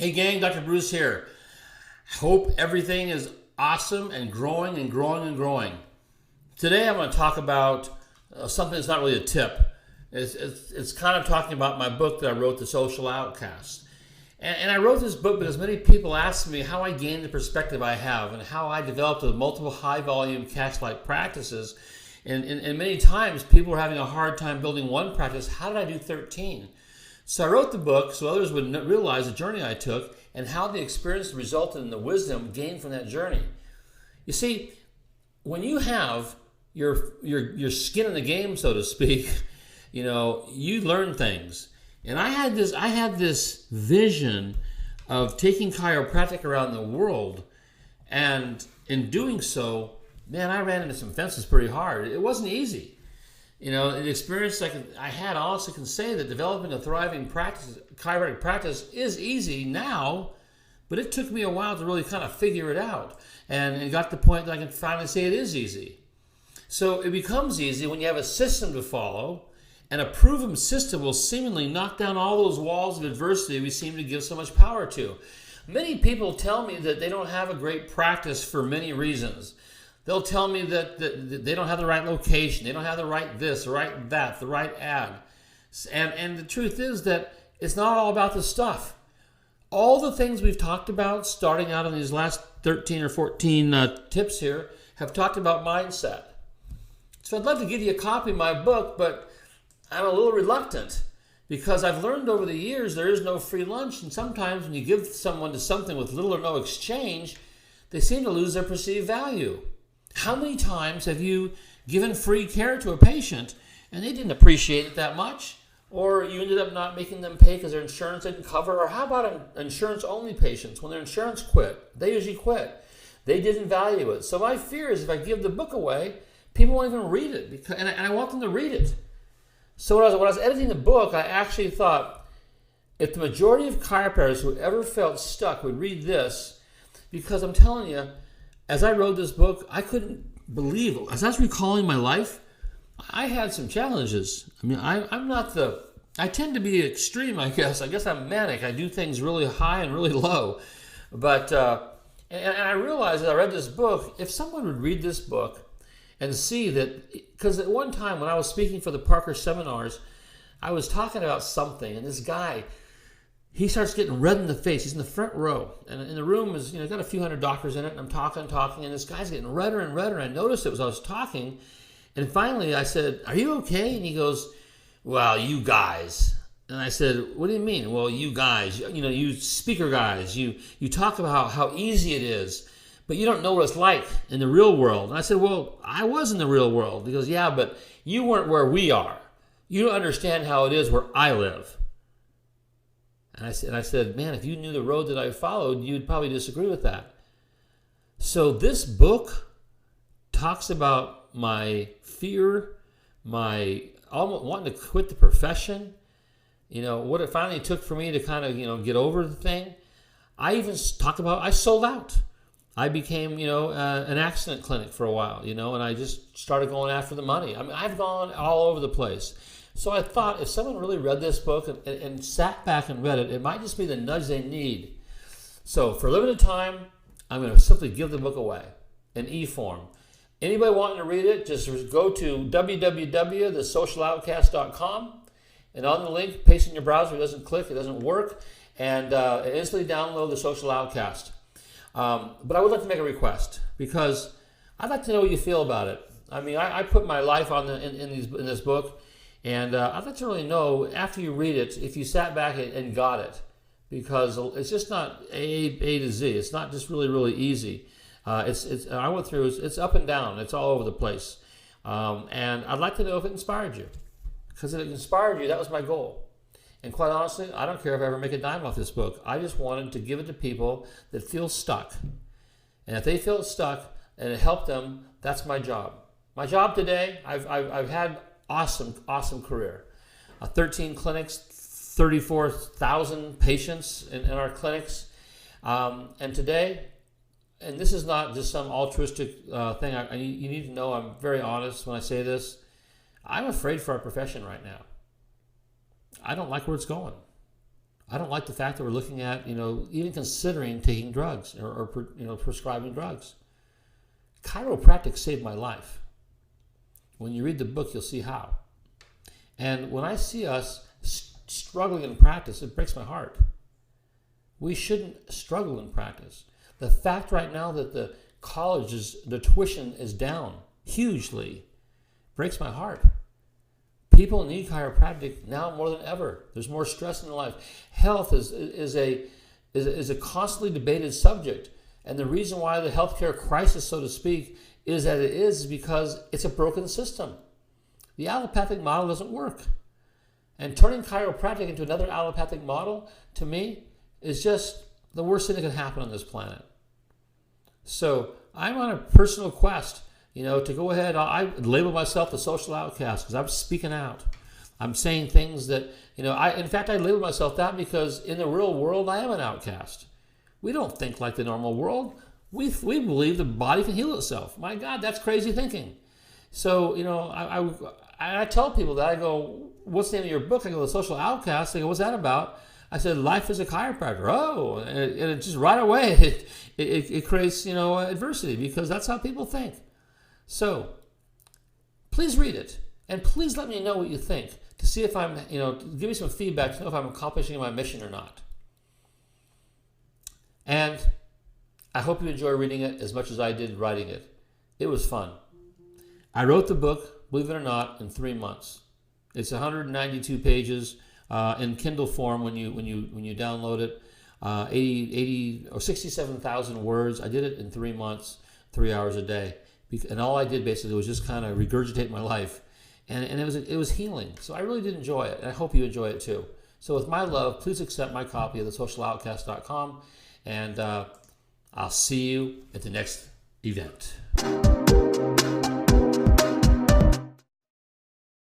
Hey gang, Dr. Bruce here. Hope everything is awesome and growing and growing and growing. Today I'm going to talk about something that's not really a tip. It's kind of talking about my book that I wrote, The Social Outcast. And I wrote this book because many people ask me how I gained the perspective I have and how I developed multiple high-volume cash-like practices. And many times people are having a hard time building one practice. How did I do 13? So I wrote the book so others would realize the journey I took and how the experience resulted in the wisdom gained from that journey. You see, when you have your skin in the game, so to speak, you learn things. And I had this vision of taking chiropractic around the world, and in doing so, man, I ran into some fences pretty hard. It wasn't easy. The experience I had, honestly can say that developing a thriving chiropractic practice is easy now, but it took me a while to really kind of figure it out, and it got to the point that I can finally say it is easy. So it becomes easy when you have a system to follow, and a proven system will seemingly knock down all those walls of adversity we seem to give so much power to. Many people tell me that they don't have a great practice for many reasons. They'll tell me that they don't have the right location, they don't have the right this, the right that, the right ad. And the truth is that it's not all about the stuff. All the things we've talked about starting out in these last 13 or 14 tips here have talked about mindset. So I'd love to give you a copy of my book, but I'm a little reluctant because I've learned over the years there is no free lunch, and sometimes when you give someone to something with little or no exchange, they seem to lose their perceived value. How many times have you given free care to a patient and they didn't appreciate it that much? Or you ended up not making them pay because their insurance didn't cover? Or how about insurance-only patients? When their insurance quit, they usually quit. They didn't value it. So my fear is if I give the book away, people won't even read it, and I want them to read it. So when I was editing the book, I actually thought, if the majority of chiropractors who ever felt stuck would read this, because I'm telling you, as I wrote this book, I couldn't believe it. As I was recalling my life, I had some challenges. I mean, I tend to be extreme, I guess. I guess I'm manic. I do things really high and really low. But, and I realized as I read this book, if someone would read this book and see that, because at one time when I was speaking for the Parker seminars, I was talking about something, and this guy, he starts getting red in the face. He's in the front row. And in the room is, got a few hundred doctors in it. And I'm talking, and this guy's getting redder and redder. And I noticed it as I was talking. And finally I said, "Are you okay?" And he goes, "Well, you guys." And I said, "What do you mean?" "Well, you guys, you speaker guys, you talk about how easy it is, but you don't know what it's like in the real world." And I said, "Well, I was in the real world." He goes, "Yeah, but you weren't where we are. You don't understand how it is where I live." And I said, "Man, if you knew the road that I followed, you'd probably disagree with that." So this book talks about my fear, my almost wanting to quit the profession, what it finally took for me to kind of, get over the thing. I even talked about, I sold out. I became, an accident clinic for a while, and I just started going after the money. I mean, I've gone all over the place. So I thought if someone really read this book and sat back and read it, it might just be the nudge they need. So for a limited time, I'm going to simply give the book away in e-form. Anybody wanting to read it, just go to www.thesocialoutcast.com, and on the link, paste in your browser. It doesn't click, it doesn't work, and instantly download The Social Outcast. But I would like to make a request, because I'd like to know what you feel about it. I mean, I put my life on in this book. And I'd like to really know, after you read it, if you sat back and got it. Because it's just not A to Z. It's not just really, really easy. I went through, it's up and down. It's all over the place. And I'd like to know if it inspired you. Because if it inspired you, that was my goal. And quite honestly, I don't care if I ever make a dime off this book. I just wanted to give it to people that feel stuck. And if they feel stuck and it helped them, that's my job. My job today, I've had awesome career. 13 clinics, 34,000 patients in our clinics. And today, and this is not just some altruistic thing, you need to know I'm very honest when I say this. I'm afraid for our profession right now. I don't like where it's going. I don't like the fact that we're looking at, even considering taking drugs or prescribing drugs. Chiropractic saved my life. When you read the book, you'll see how. And when I see us struggling in practice, it breaks my heart. We shouldn't struggle in practice. The fact right now that the tuition is down hugely breaks my heart. People need chiropractic now more than ever. There's more stress in their life. Health is a constantly debated subject. And the reason why the healthcare crisis, so to speak, is that it is because it's a broken system. The allopathic model doesn't work. And turning chiropractic into another allopathic model, to me, is just the worst thing that can happen on this planet. So I'm on a personal quest, to go ahead. I label myself the social outcast because I'm speaking out. I'm saying things that, in fact, I label myself that because in the real world, I am an outcast. We don't think like the normal world. We believe the body can heal itself. My God, that's crazy thinking. So, I tell people that. I go, what's the name of your book? I go, The Social Outcast. They go, what's that about? I said, Life as a Chiropractor. Oh, and it just right away, it creates, adversity because that's how people think. So, please read it. And please let me know what you think to see if I'm, give me some feedback to know if I'm accomplishing my mission or not. And I hope you enjoy reading it as much as I did writing it. It was fun. I wrote the book, believe it or not, in 3 months. It's 192 pages in Kindle form when you download it. 80 or 67,000 words. I did it in 3 months, 3 hours a day, and all I did basically was just kind of regurgitate my life, and it was healing. So I really did enjoy it, and I hope you enjoy it too. So with my love, please accept my copy of thesocialoutcast.com. And I'll see you at the next event.